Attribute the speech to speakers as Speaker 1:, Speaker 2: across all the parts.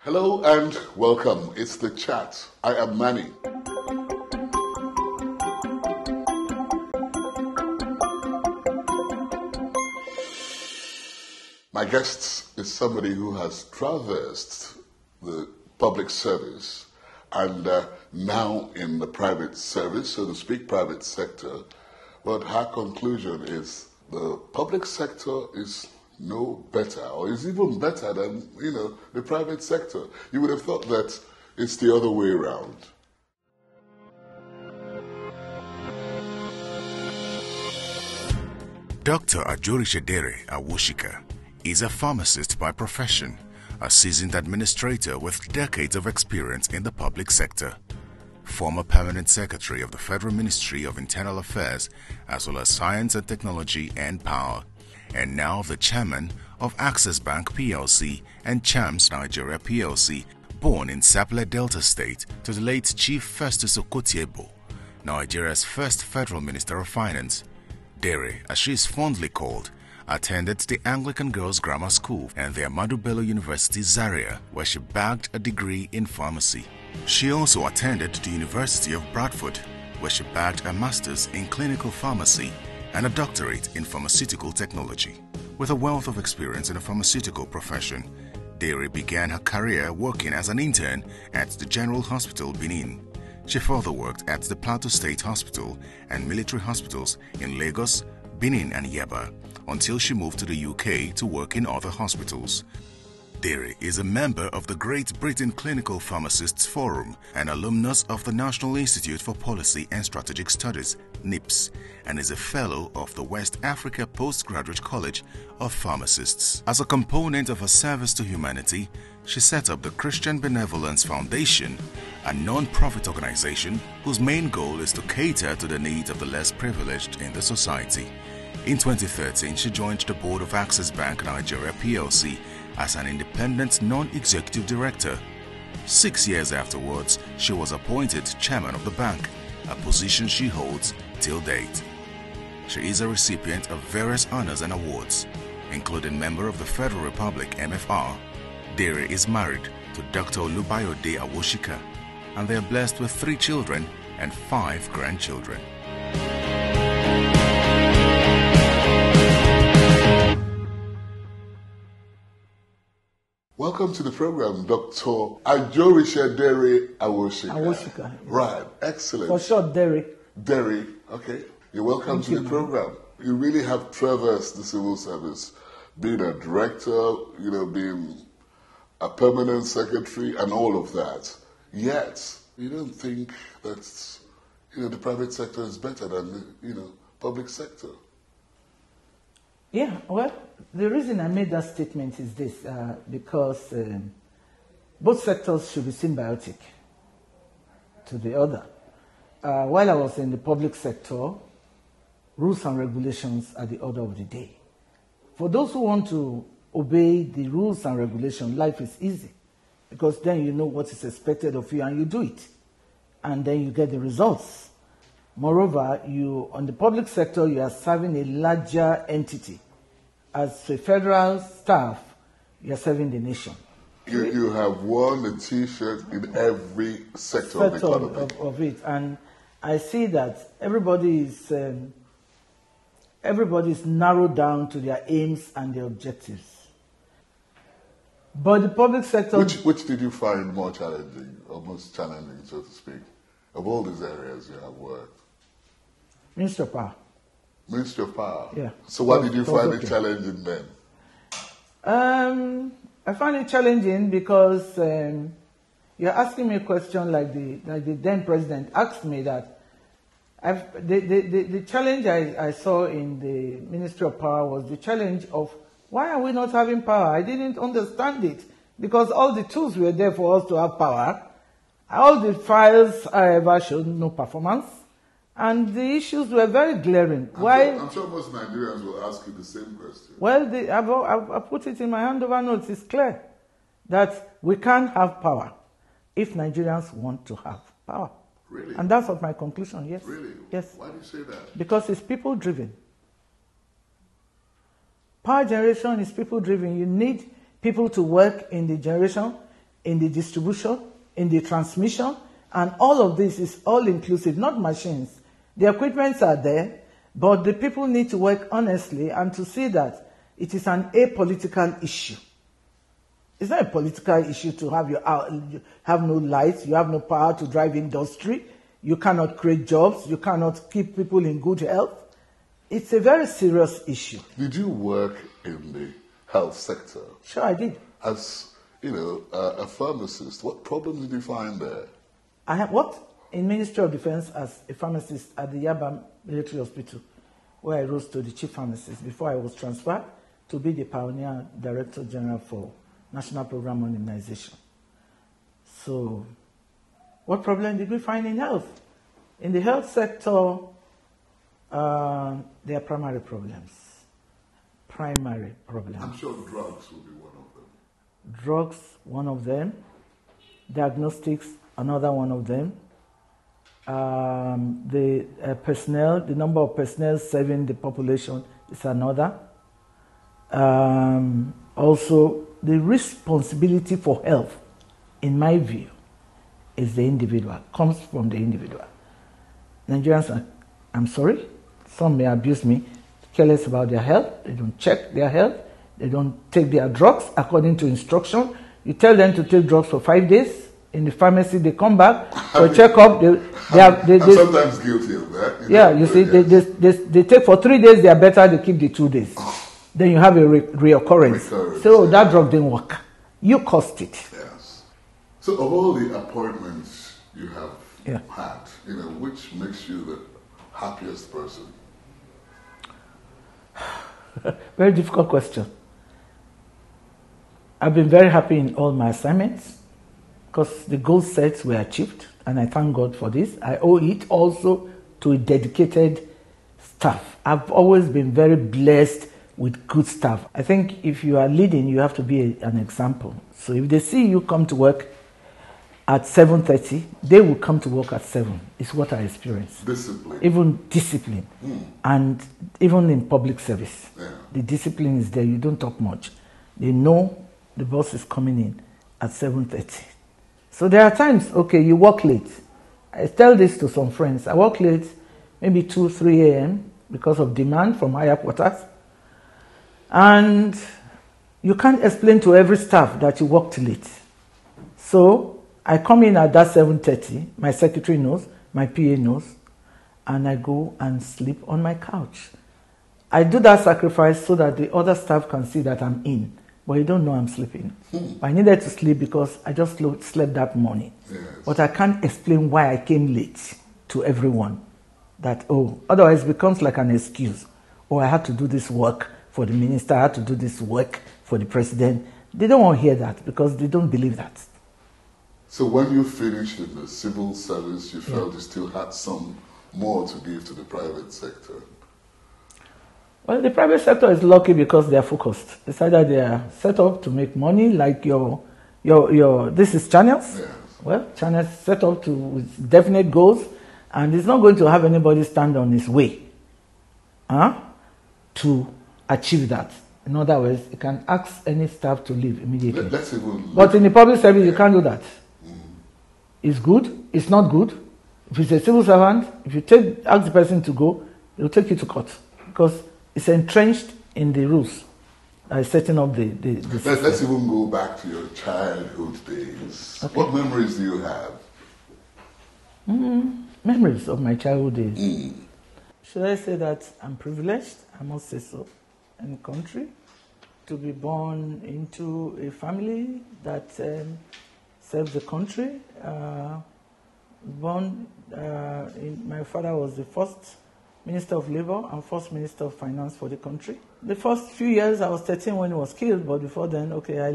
Speaker 1: Hello and welcome. It's The Chat. I am Manny. My guest is somebody who has traversed the public service and now in the private service, so to speak, private sector. But her conclusion is the public sector is no better, or is even better than, the private sector. You would have thought that it's the other way around.
Speaker 2: Dr. Ajoritsedere Awosika is a pharmacist by profession, a seasoned administrator with decades of experience in the public sector, former permanent secretary of the Federal Ministry of Internal Affairs, as well as Science and Technology and Power, and now the chairman of Access Bank Plc and CHAMS Nigeria Plc, born in Sapele Delta State to the late Chief Festus Okotie-Eboh, Nigeria's first Federal Minister of Finance. Dere, as she is fondly called, attended the Anglican Girls' Grammar School and the Ahmadu Bello University Zaria, where she bagged a degree in pharmacy. She also attended the University of Bradford, where she bagged a master's in clinical pharmacy and a doctorate in pharmaceutical technology. With a wealth of experience in the pharmaceutical profession, Dere began her career working as an intern at the General Hospital, Benin. She further worked at the Plateau State Hospital and military hospitals in Lagos, Benin and Yaba, until she moved to the UK to work in other hospitals. Dere is a member of the Great Britain Clinical Pharmacists Forum, an alumnus of the National Institute for Policy and Strategic Studies, NIPS, and is a fellow of the West Africa Postgraduate College of Pharmacists. As a component of her service to humanity, she set up the Christian Benevolence Foundation, a non-profit organization whose main goal is to cater to the needs of the less privileged in the society. In 2013, she joined the board of Access Bank Nigeria Plc as an independent non-executive director. 6 years afterwards, she was appointed chairman of the bank, a position she holds till date. She is a recipient of various honors and awards, including member of the Federal Republic MFR. Dere is married to Dr. Olubayode Awosika, and they are blessed with 3 children and 5 grandchildren.
Speaker 1: Welcome to the program, Dr. Ajoritsedere Awosika.
Speaker 3: Awosika.
Speaker 1: Right, excellent.
Speaker 3: For short, Dere.
Speaker 1: Dere, okay. You're welcome to the program. You really have traversed the civil service, being a director, being a permanent secretary and all of that. Yet, you don't think that, the private sector is better than the, public sector.
Speaker 3: Yeah, well, the reason I made that statement is this, because both sectors should be symbiotic to the other. While I was in the public sector, rules and regulations are the order of the day. For those who want to obey the rules and regulations, life is easy, because then you know what is expected of you and you do it, and then you get the results. Moreover, on the public sector, you are serving a larger entity. As a federal staff, you are serving the nation.
Speaker 1: You have worn a T-shirt in every sector of the economy.
Speaker 3: Of it, and I see that everybody is narrowed down to their aims and their objectives. But the public sector...
Speaker 1: Which did you find more challenging, or most challenging, so to speak, of all these areas you have worked?
Speaker 3: Ministry of Power.
Speaker 1: Ministry of Power?
Speaker 3: Yeah.
Speaker 1: So what did you find it challenging then?
Speaker 3: I find it challenging because you're asking me a question like the then president asked me that. The challenge I saw in the Ministry of Power was the challenge of why are we not having power? I didn't understand it, because all the tools were there for us to have power. All the files, however, showed no performance. And the issues were very glaring.
Speaker 1: I'm sure most Nigerians will ask you the same question.
Speaker 3: Well, I've put it in my handover notes. It's clear that we can't have power if Nigerians want to have power.
Speaker 1: Really?
Speaker 3: And that's what my conclusion, yes.
Speaker 1: Really?
Speaker 3: Yes.
Speaker 1: Why do you say that?
Speaker 3: Because it's people-driven. Power generation is people-driven. You need people to work in the generation. in the distribution, in the transmission, and all of this is all inclusive, not machines. The equipments are there, but the people need to work honestly and to see that it is an apolitical issue. It's not a political issue to have no lights, you have no power to drive industry, you cannot create jobs, you cannot keep people in good health. It's a very serious issue.
Speaker 1: Did you work in the health sector?
Speaker 3: Sure, I did.
Speaker 1: As, a pharmacist, what problems did you find there?
Speaker 3: I have worked in Ministry of Defense as a pharmacist at the Yaba Military Hospital, where I rose to the chief pharmacist before I was transferred to be the pioneer director general for National Program on Immunization. So, what problem did we find in health? In the health sector, there are primary problems. Primary problems.
Speaker 1: I'm sure drugs will be one of them.
Speaker 3: Drugs, one of them. Diagnostics, another one of them. The personnel, the number of personnel serving the population is another. Also, the responsibility for health, in my view, is the individual, comes from the individual. Nigerians are, I'm sorry, some may abuse me, careless about their health. They don't check their health. They don't take their drugs according to instruction. You tell them to take drugs for 5 days. In the pharmacy, they come back for a checkup.
Speaker 1: I'm sometimes guilty of that.
Speaker 3: Yeah, you see, they take for 3 days. They are better. They keep the 2 days. Then you have a reoccurrence. So that drug didn't work. You caused it.
Speaker 1: Yes. So of all the appointments you have had, which makes you the happiest person?
Speaker 3: Very difficult question. I've been very happy in all my assignments because the goal sets were achieved, and I thank God for this. I owe it also to a dedicated staff. I've always been very blessed with good staff. I think if you are leading, you have to be an example. So if they see you come to work at 7:30, they will come to work at 7. It's what I experience.
Speaker 1: Discipline.
Speaker 3: Even discipline. And even in public service.
Speaker 1: Yeah.
Speaker 3: The discipline is there. You don't talk much. They know the boss is coming in at 7:30. So there are times, okay, you work late. I tell this to some friends. I work late, maybe 2, 3 a.m. because of demand from higher quarters. And you can't explain to every staff that you worked late. So I come in at that 7:30, my secretary knows, my PA knows, and I go and sleep on my couch. I do that sacrifice so that the other staff can see that I'm in, but you don't know I'm sleeping. I needed to sleep because I just slept that morning.
Speaker 1: Yes.
Speaker 3: But I can't explain why I came late to everyone. Otherwise it becomes like an excuse. I had to do this work for the minister, I had to do this work for the president. They don't want to hear that because they don't believe that.
Speaker 1: So when you finished in the civil service, you felt you still had some more to give to the private sector?
Speaker 3: Well, the private sector is lucky because they are focused. It's either they are set up to make money, like this is channels.
Speaker 1: Yes.
Speaker 3: Well, channels set up with definite goals, and it's not going to have anybody stand on his way to achieve that. In other words, you can ask any staff to leave immediately. But in the public service, you can't do that. It's good, it's not good. If it's a civil servant, if you ask the person to go, they'll take you to court because it's entrenched in the rules setting up the system.
Speaker 1: Let's even go back to your childhood days. Okay. What memories do you have?
Speaker 3: Memories of my childhood days. Should I say that I'm privileged? I must say so. In the country, to be born into a family that serves the country. My father was the first Minister of Labour and first Minister of Finance for the country. The first few years, I was 13 when he was killed, but before then, I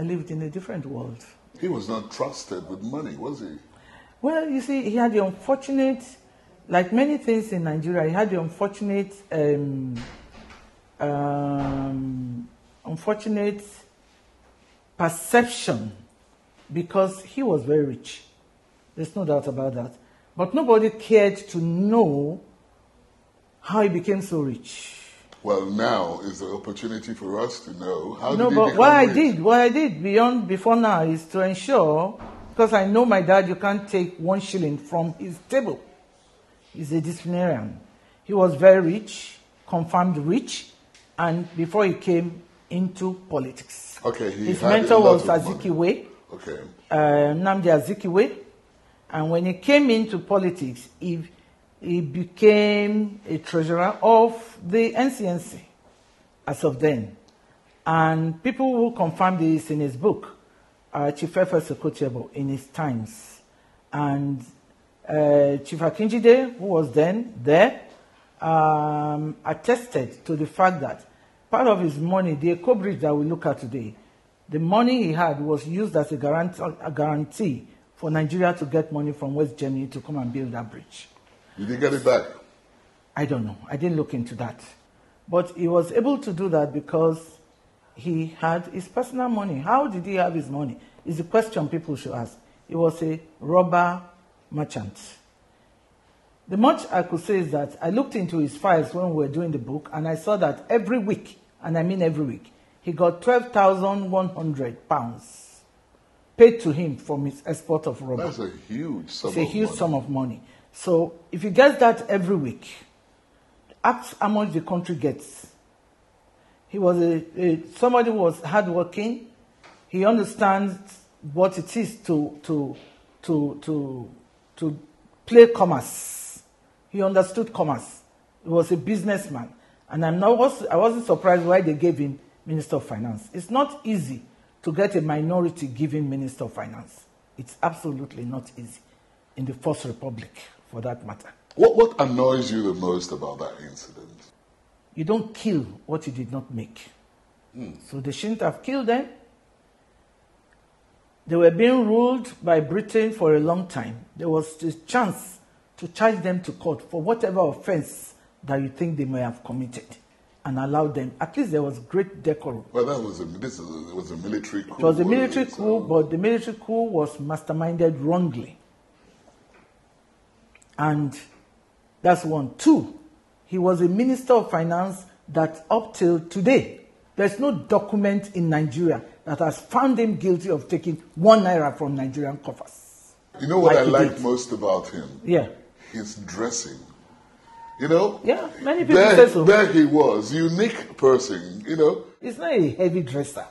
Speaker 3: lived in a different world.
Speaker 1: He was not trusted with money, was he?
Speaker 3: Well, you see, he had the unfortunate, like many things in Nigeria, he had the unfortunate perception because he was very rich. There's no doubt about that. But nobody cared to know how he became so rich.
Speaker 1: Well, now is the opportunity for us to know how
Speaker 3: No,
Speaker 1: did he
Speaker 3: but
Speaker 1: become
Speaker 3: what I
Speaker 1: rich?
Speaker 3: did before now is to ensure, because I know my dad, you can't take 1 shilling from his table. He's a disciplinarian. He was very rich, confirmed rich, and before he came into politics.
Speaker 1: Okay,
Speaker 3: his
Speaker 1: had
Speaker 3: mentor
Speaker 1: a lot
Speaker 3: was
Speaker 1: of money.
Speaker 3: Azikiwe,
Speaker 1: Okay.
Speaker 3: Nnamdi Azikiwe, and when he came into politics, he became a treasurer of the NCNC as of then. And people who confirmed this in his book, Chief Fefe Sokotiebo, in his times. And Chief Akinjide, who was then there, attested to the fact that part of his money, the Eco Bridge that we look at today, the money he had was used as a guarantee for Nigeria to get money from West Germany to come and build that bridge.
Speaker 1: Did he get it back?
Speaker 3: I don't know. I didn't look into that. But he was able to do that because he had his personal money. How did he have his money? Is the question people should ask. He was a robber merchant. The much I could say is that I looked into his files when we were doing the book, and I saw that every week, and I mean every week, he got £12,100 paid to him from his export of rubber.
Speaker 1: That's a huge sum
Speaker 3: It's a huge
Speaker 1: money.
Speaker 3: sum of money. So if he gets that every week, ask how much the country gets. He was somebody who was hardworking. He understands what it is to play commerce. He understood commerce. He was a businessman. And I wasn't surprised why they gave him Minister of Finance. It's not easy to get a minority given Minister of Finance. It's absolutely not easy in the First Republic, for that matter.
Speaker 1: What annoys you the most about that incident?
Speaker 3: You don't kill what you did not make. So they shouldn't have killed them. They were being ruled by Britain for a long time. There was a chance to charge them to court for whatever offense that you think they may have committed and allow them. At least there was great decorum.
Speaker 1: Well, it was a military coup.
Speaker 3: It was a military
Speaker 1: So-
Speaker 3: coup, but the military coup was masterminded wrongly. And that's one. Two, he was a minister of finance that up till today, there's no document in Nigeria that has found him guilty of taking 1 naira from Nigerian coffers.
Speaker 1: You know what
Speaker 3: Like
Speaker 1: I
Speaker 3: he
Speaker 1: liked
Speaker 3: did.
Speaker 1: most about him?
Speaker 3: Yeah.
Speaker 1: His dressing. You know?
Speaker 3: Yeah, many people say so.
Speaker 1: There he was, unique person, you know?
Speaker 3: He's not a heavy dresser,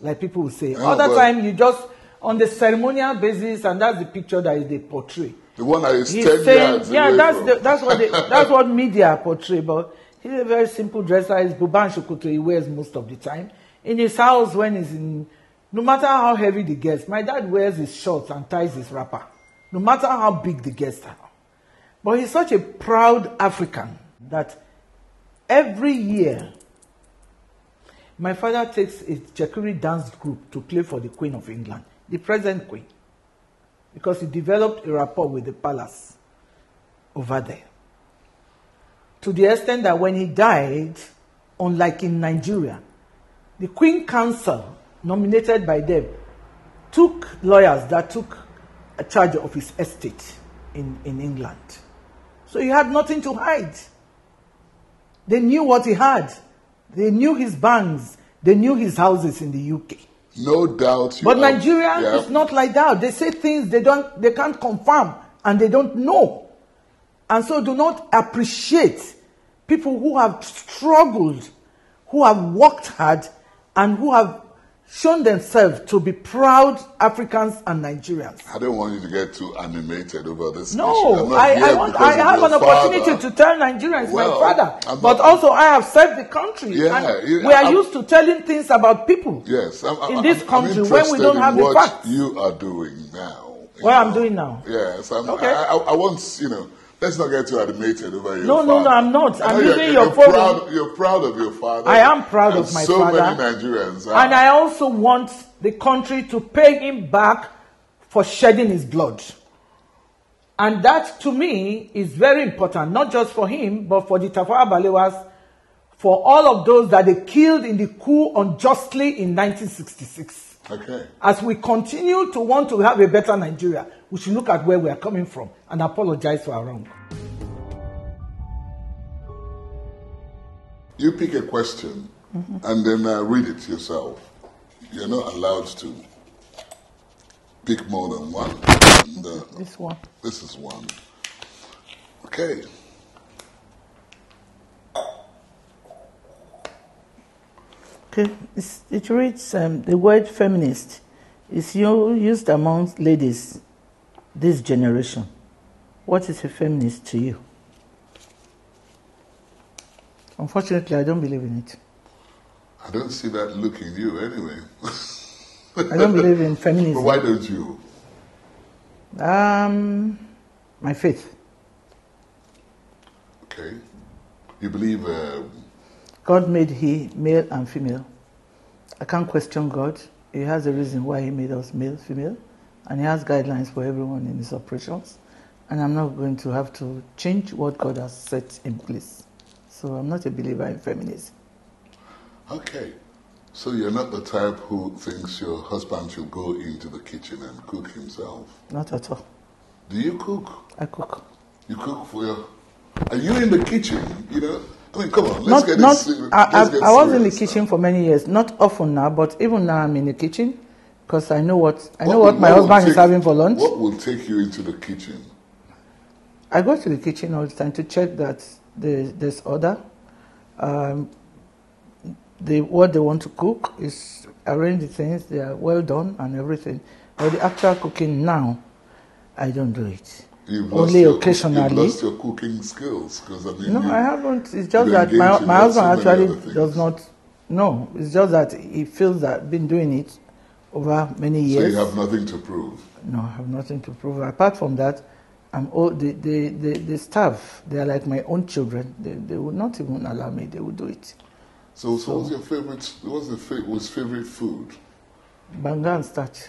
Speaker 3: like people will say.
Speaker 1: No,
Speaker 3: Other
Speaker 1: but-
Speaker 3: time, you just, on the ceremonial basis, and that's the picture that they portray.
Speaker 1: The one that is
Speaker 3: He's
Speaker 1: 10
Speaker 3: saying,
Speaker 1: yards
Speaker 3: yeah,
Speaker 1: away
Speaker 3: that's
Speaker 1: from.
Speaker 3: that's what media portray. But he's a very simple dresser. His buban shukutu he wears most of the time. In his house, when he's in, no matter how heavy the guest, my dad wears his shorts and ties his wrapper, no matter how big the guests are. But he's such a proud African that every year, my father takes a Chekuri dance group to play for the Queen of England, the present Queen, because he developed a rapport with the palace over there. To the extent that when he died, unlike in Nigeria, the Queen Council, nominated by them, took lawyers that took a charge of his estate in England. So he had nothing to hide. They knew what he had. They knew his banks. They knew his houses in the UK.
Speaker 1: No doubt.
Speaker 3: But Nigeria is not like that. They say things they can't confirm and they don't know. And so do not appreciate people who have struggled, who have worked hard, and who have shown themselves to be proud Africans and Nigerians.
Speaker 1: I don't want you to get too animated over this issue.
Speaker 3: No,
Speaker 1: I'm not
Speaker 3: I
Speaker 1: here because
Speaker 3: have
Speaker 1: of
Speaker 3: an
Speaker 1: your
Speaker 3: opportunity
Speaker 1: father.
Speaker 3: to tell Nigerians,
Speaker 1: Well,
Speaker 3: my father.
Speaker 1: I'm
Speaker 3: But
Speaker 1: not-
Speaker 3: also I have served the country.
Speaker 1: Yeah,
Speaker 3: and
Speaker 1: yeah,
Speaker 3: we are
Speaker 1: I'm-
Speaker 3: used to telling things about people.
Speaker 1: Yes,
Speaker 3: in this country
Speaker 1: I'm
Speaker 3: when we don't
Speaker 1: interested
Speaker 3: have
Speaker 1: in
Speaker 3: the
Speaker 1: what
Speaker 3: facts.
Speaker 1: you are doing now.
Speaker 3: What I'm doing now.
Speaker 1: Yes,
Speaker 3: Okay.
Speaker 1: I want, let's not get too animated over your
Speaker 3: No,
Speaker 1: father.
Speaker 3: no, no, I'm not.
Speaker 1: I know
Speaker 3: I'm
Speaker 1: you're-
Speaker 3: using your
Speaker 1: you're
Speaker 3: phone.
Speaker 1: proud- You're proud of your father.
Speaker 3: I am proud
Speaker 1: and
Speaker 3: of my
Speaker 1: so
Speaker 3: father.
Speaker 1: many Nigerians are.
Speaker 3: And I also want the country to pay him back for shedding his blood. And that, to me, is very important, not just for him, but for the Tafawa Balewas, for all of those that they killed in the coup unjustly in 1966.
Speaker 1: Okay.
Speaker 3: As we continue to want to have a better Nigeria, we should look at where we are coming from and apologize for our wrong.
Speaker 1: You pick a question and then read it yourself. You're not allowed to pick more than one. And,
Speaker 3: this one.
Speaker 1: This is one. Okay.
Speaker 3: Okay, it reads, the word feminist is used among ladies this generation. What is a feminist to you? Unfortunately, I don't believe in it.
Speaker 1: I don't see that look in you anyway.
Speaker 3: I don't believe in feminism.
Speaker 1: But why don't you?
Speaker 3: My faith.
Speaker 1: Okay. You believe...
Speaker 3: God made male and female. I can't question God. He has a reason why he made us male, female, and he has guidelines for everyone in his operations. And I'm not going to have to change what God has set in place. So I'm not a believer in feminism.
Speaker 1: Okay. So you're not the type who thinks your husband should go into the kitchen and cook himself?
Speaker 3: Not at all.
Speaker 1: Do you cook?
Speaker 3: I cook.
Speaker 1: You cook for your... Are you in the kitchen? You know? I mean, come on, let's get serious.
Speaker 3: I was in the kitchen for many years, not often now, but even now I'm in the kitchen because I know what my husband is having for lunch.
Speaker 1: What will take you into the kitchen?
Speaker 3: I go to the kitchen all the time to check that there's order. What they want to cook is arrange the things, they are well done and everything. But the actual cooking now, I don't do it. Only occasionally.
Speaker 1: You've lost your cooking skills, because I mean.
Speaker 3: No, I haven't. It's just that my husband actually does not. No, it's just that he feels that I've been doing it over many years.
Speaker 1: So you have nothing to prove.
Speaker 3: No, I have nothing to prove. Apart from that, the staff, they are like my own children. They would not even allow me. They would do it.
Speaker 1: So what's your favorite? What's the favorite food?
Speaker 3: Banga and starch.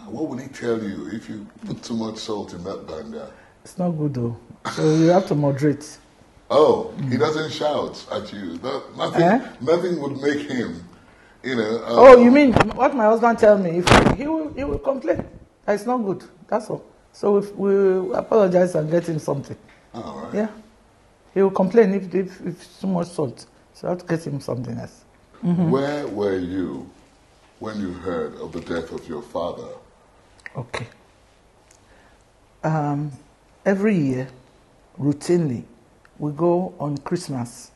Speaker 1: What would he tell you if you put too much salt in that banga?
Speaker 3: It's not good though. So you have to moderate.
Speaker 1: Oh, he doesn't shout at you. Nothing would make him, you know.
Speaker 3: Oh, you mean what my husband tells me? If he will complain. It's not good. That's all. So if we apologize and get him something.
Speaker 1: All right.
Speaker 3: Yeah. He will complain if it's too much salt. So I have to get him something else. Mm-hmm.
Speaker 1: Where were you when you heard of the death of your father?
Speaker 3: Okay. Every year, routinely, we go on Christmas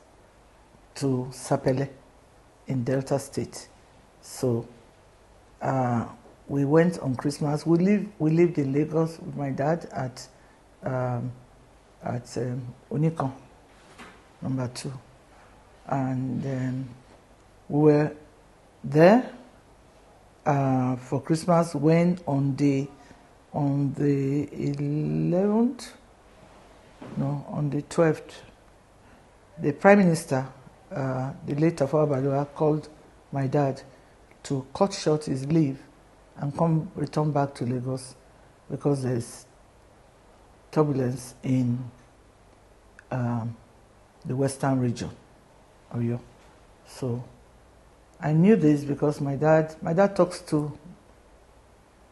Speaker 3: to Sapele in Delta State. So we went on Christmas. We lived in Lagos with my dad at Unicon, number 2. And we were there for Christmas when on the 11th, no, on the 12th, the Prime Minister, the late Tafawa Balewa, called my dad to cut short his leave and return back to Lagos because there's turbulence in the western region of Oyo. So I knew this because my dad talks to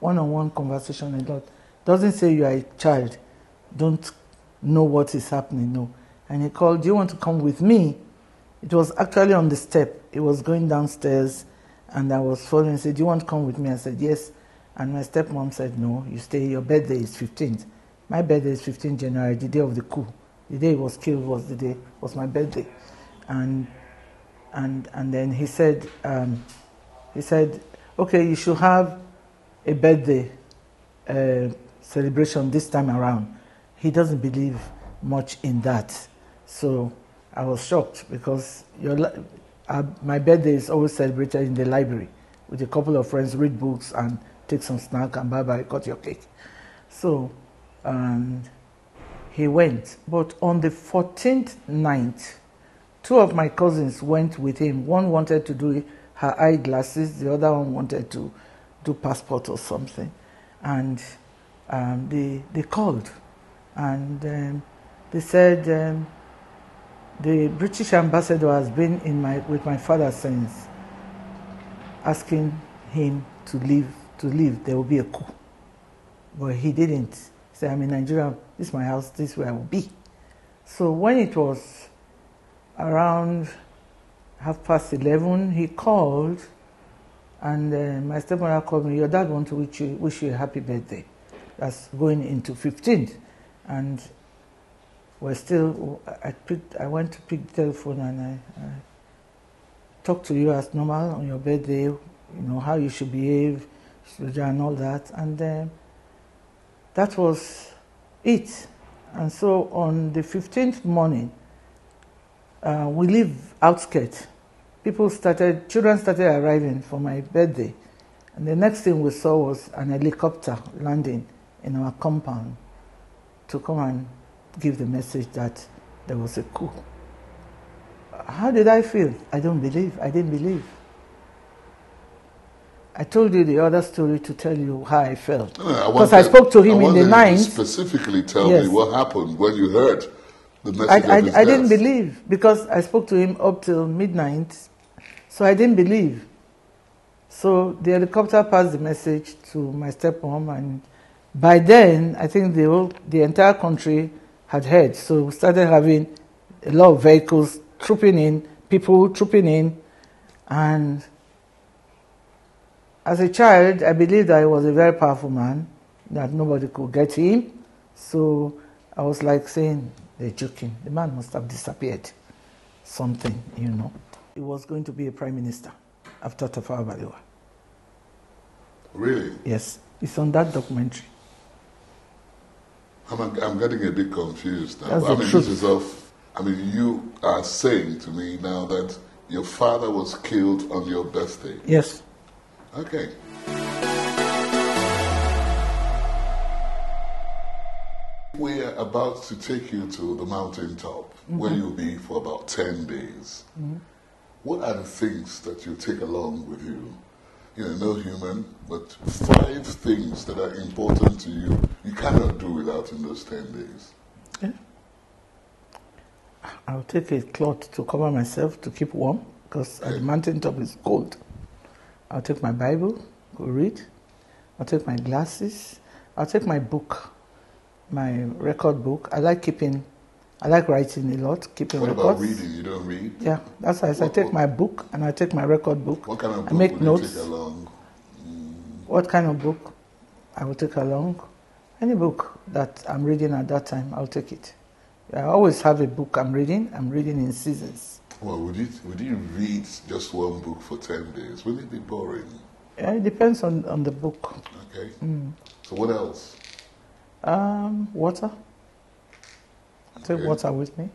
Speaker 3: one-on-one conversation a lot. Doesn't say you are a child, don't know what is happening, no. And he called, do you want to come with me? It was actually on the step. He was going downstairs and I was following. He said, do you want to come with me? I said, yes. And my stepmom said, no, you stay, your birthday is 15th. My birthday is 15th January, the day of the coup. The day he was killed was my birthday. And then he said, okay, you should have a birthday celebration this time around. He doesn't believe much in that. So I was shocked because my birthday is always celebrated in the library with a couple of friends, read books and take some snack and bye-bye, cut your cake. So he went. But on the 14th night, 2 of my cousins went with him. One wanted to do her eyeglasses, the other one wanted to do passport or something. And they called and they said the British ambassador has been with my father since, asking him to leave. There will be a coup. But he didn't. He said, I'm in Nigeria, this is my house, this is where I will be. So when it was around 11:30, he called, and my stepmother called me, your dad wants to wish you a happy birthday. That's going into 15th. And we're still, I went to pick the telephone and I talked to you as normal on your birthday, you know, how you should behave, and all that. And that was it. And so on the 15th morning, we live outskirts. Children started arriving for my birthday. And the next thing we saw was an helicopter landing in our compound to come and give the message that there was a coup. How did I feel? I didn't believe. I told you the other story to tell you how I felt. Because I spoke to him in the night.
Speaker 1: Specifically tell me what happened when you heard the message of his death.
Speaker 3: I didn't believe, because I spoke to him up till midnight, so I didn't believe. So the helicopter passed the message to my stepmom, and by then, I think the entire country had heard. So we started having a lot of vehicles trooping in, people trooping in, and as a child, I believed that he was a very powerful man, that nobody could get him. So I was like saying, they're joking. The man must have disappeared. Something, you know. He was going to be a prime minister after Tafawa Balewa.
Speaker 1: Really?
Speaker 3: Yes. It's on that documentary.
Speaker 1: I'm getting a bit confused now.
Speaker 3: That's the truth.
Speaker 1: You are saying to me now that your father was killed on your birthday.
Speaker 3: Yes.
Speaker 1: Okay. We're about to take you to the mountaintop, where you'll be for about 10 days. What are the things that you take along with you? You know, no human, but 5 things that are important to you, you cannot do without in those 10 days.
Speaker 3: Yeah. I'll take a cloth to cover myself to keep warm, because at the mountaintop it's cold. I'll take my Bible, go read. I'll take my glasses. I'll take my book, my record book. I like writing a lot, keeping records.
Speaker 1: What about reading? You don't read?
Speaker 3: Yeah, that's why I take my book and I take my record book.
Speaker 1: What kind of book
Speaker 3: I make
Speaker 1: will
Speaker 3: notes.
Speaker 1: you take along?
Speaker 3: What kind of book I will take along? Any book that I'm reading at that time, I'll take it. I always have a book I'm reading in seasons.
Speaker 1: Well, would you read just one book for 10 days? Wouldn't it be boring?
Speaker 3: Yeah, it depends on the book.
Speaker 1: Okay. So what else?
Speaker 3: Water. I'll take water with me.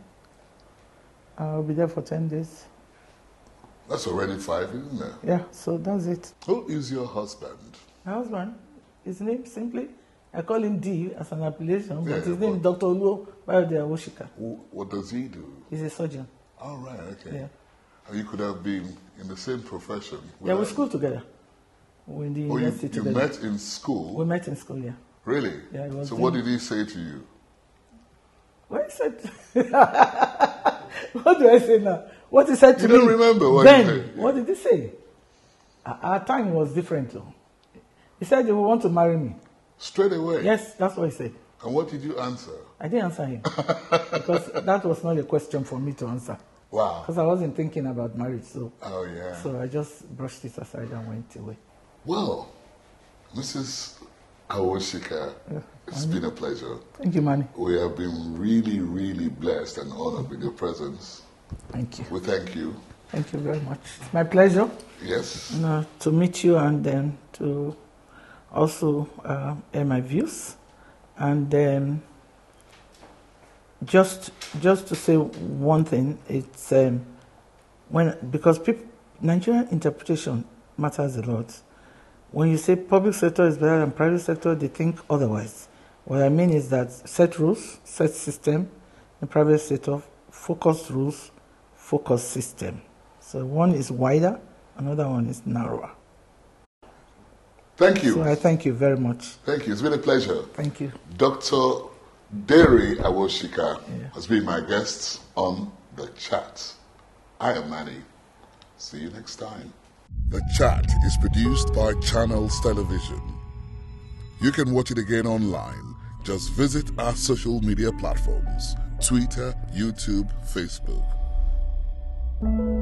Speaker 3: I'll be there for 10 days.
Speaker 1: That's already 5, isn't it?
Speaker 3: Yeah, so that's it.
Speaker 1: Who is your husband?
Speaker 3: My husband, his name simply, I call him D as an appellation, but his name is Dr. Ajoritsedere Awosika.
Speaker 1: What does he do?
Speaker 3: He's a surgeon.
Speaker 1: All right, okay.
Speaker 3: Yeah.
Speaker 1: You could have been in the same profession.
Speaker 3: Yeah, we school together. We're in the university together.
Speaker 1: You met in school?
Speaker 3: We met in school, yeah.
Speaker 1: Really?
Speaker 3: Yeah, it was.
Speaker 1: So what did he say to you?
Speaker 3: What he said? What do I say now? What he said to me?
Speaker 1: You don't remember what
Speaker 3: then,
Speaker 1: he said?
Speaker 3: What did he say? Our time was different though. He said he would want to marry me.
Speaker 1: Straight away?
Speaker 3: Yes, that's what he said.
Speaker 1: And what did you answer?
Speaker 3: I didn't answer him. Because that was not a question for me to answer.
Speaker 1: Wow.
Speaker 3: Because I wasn't thinking about marriage, so.
Speaker 1: Oh, yeah.
Speaker 3: So I just brushed it aside and went away.
Speaker 1: Well, Mrs. Awosika, it's been a pleasure.
Speaker 3: Thank you, Manny.
Speaker 1: We have been really, really blessed and honored with your presence.
Speaker 3: Thank you.
Speaker 1: We thank you.
Speaker 3: Thank you very much. It's my pleasure.
Speaker 1: Yes.
Speaker 3: To meet you and then to also air my views. And just to say one thing, it's because Nigerian interpretation matters a lot. When you say public sector is better than private sector, they think otherwise. What I mean is that set rules, set system, in private sector, focused rules, focused system. So one is wider, another one is narrower.
Speaker 1: Thank you.
Speaker 3: So I thank you very much.
Speaker 1: Thank you. It's been a pleasure.
Speaker 3: Thank you.
Speaker 1: Dr. Dere Awosika has been my guest on The Chat. I am Manny. See you next time. The Chat is produced by Channels Television. You can watch it again online. Just visit our social media platforms: Twitter, YouTube, Facebook.
Speaker 3: you.